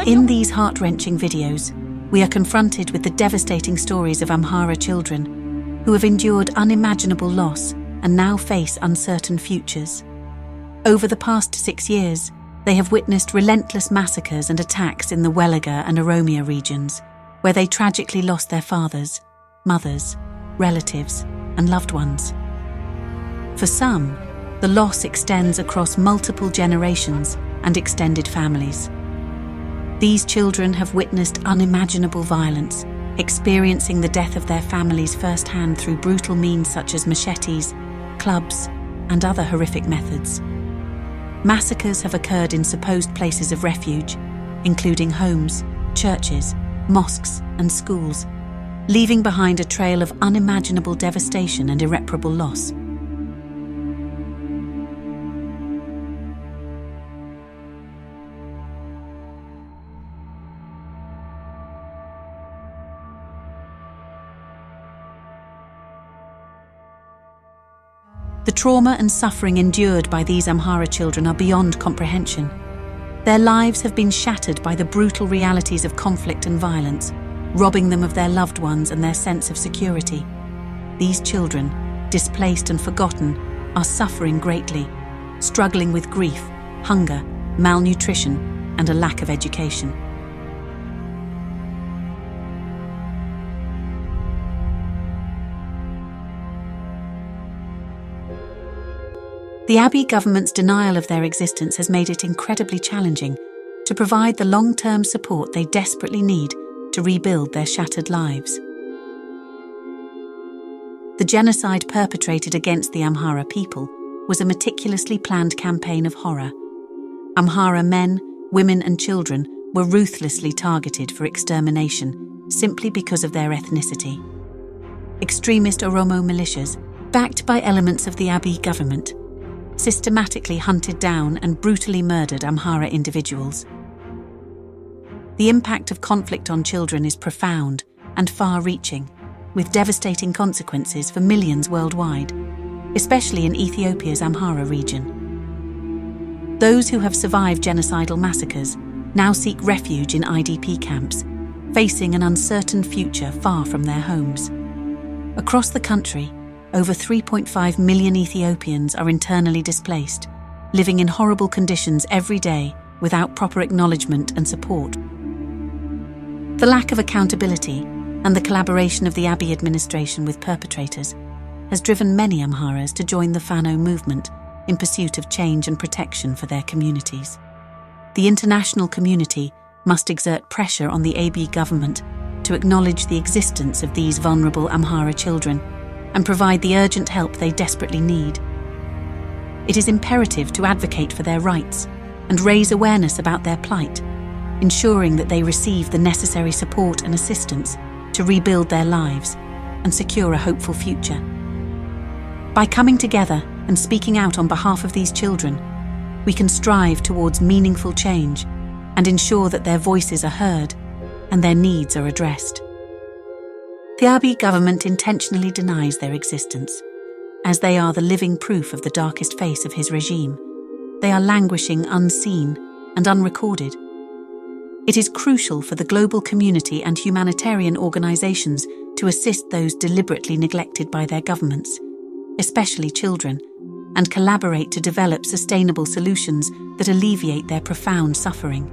In these heart-wrenching videos, we are confronted with the devastating stories of Amhara children who have endured unimaginable loss and now face uncertain futures. Over the past 6 years, they have witnessed relentless massacres and attacks in the Welaga and Oromia regions, where they tragically lost their fathers, mothers, relatives, and loved ones. For some, the loss extends across multiple generations and extended families. These children have witnessed unimaginable violence, experiencing the death of their families firsthand through brutal means such as machetes, clubs, and other horrific methods. Massacres have occurred in supposed places of refuge, including homes, churches, mosques, and schools, leaving behind a trail of unimaginable devastation and irreparable loss. The trauma and suffering endured by these Amhara children are beyond comprehension. Their lives have been shattered by the brutal realities of conflict and violence, robbing them of their loved ones and their sense of security. These children, displaced and forgotten, are suffering greatly, struggling with grief, hunger, malnutrition, and a lack of education. The Abiy government's denial of their existence has made it incredibly challenging to provide the long-term support they desperately need to rebuild their shattered lives. The genocide perpetrated against the Amhara people was a meticulously planned campaign of horror. Amhara men, women, and children were ruthlessly targeted for extermination simply because of their ethnicity. Extremist Oromo militias, backed by elements of the Abiy government, systematically hunted down and brutally murdered Amhara individuals. The impact of conflict on children is profound and far-reaching, with devastating consequences for millions worldwide, especially in Ethiopia's Amhara region. Those who have survived genocidal massacres now seek refuge in IDP camps, facing an uncertain future far from their homes. Across the country, over 3.5 million Ethiopians are internally displaced, living in horrible conditions every day without proper acknowledgement and support. The lack of accountability and the collaboration of the Abiy administration with perpetrators has driven many Amharas to join the Fano movement in pursuit of change and protection for their communities. The international community must exert pressure on the Abiy government to acknowledge the existence of these vulnerable Amhara children and provide the urgent help they desperately need. It is imperative to advocate for their rights and raise awareness about their plight, ensuring that they receive the necessary support and assistance to rebuild their lives and secure a hopeful future. By coming together and speaking out on behalf of these children, we can strive towards meaningful change and ensure that their voices are heard and their needs are addressed. The Abiy government intentionally denies their existence, as they are the living proof of the darkest face of his regime. They are languishing unseen and unrecorded. It is crucial for the global community and humanitarian organizations to assist those deliberately neglected by their governments, especially children, and collaborate to develop sustainable solutions that alleviate their profound suffering.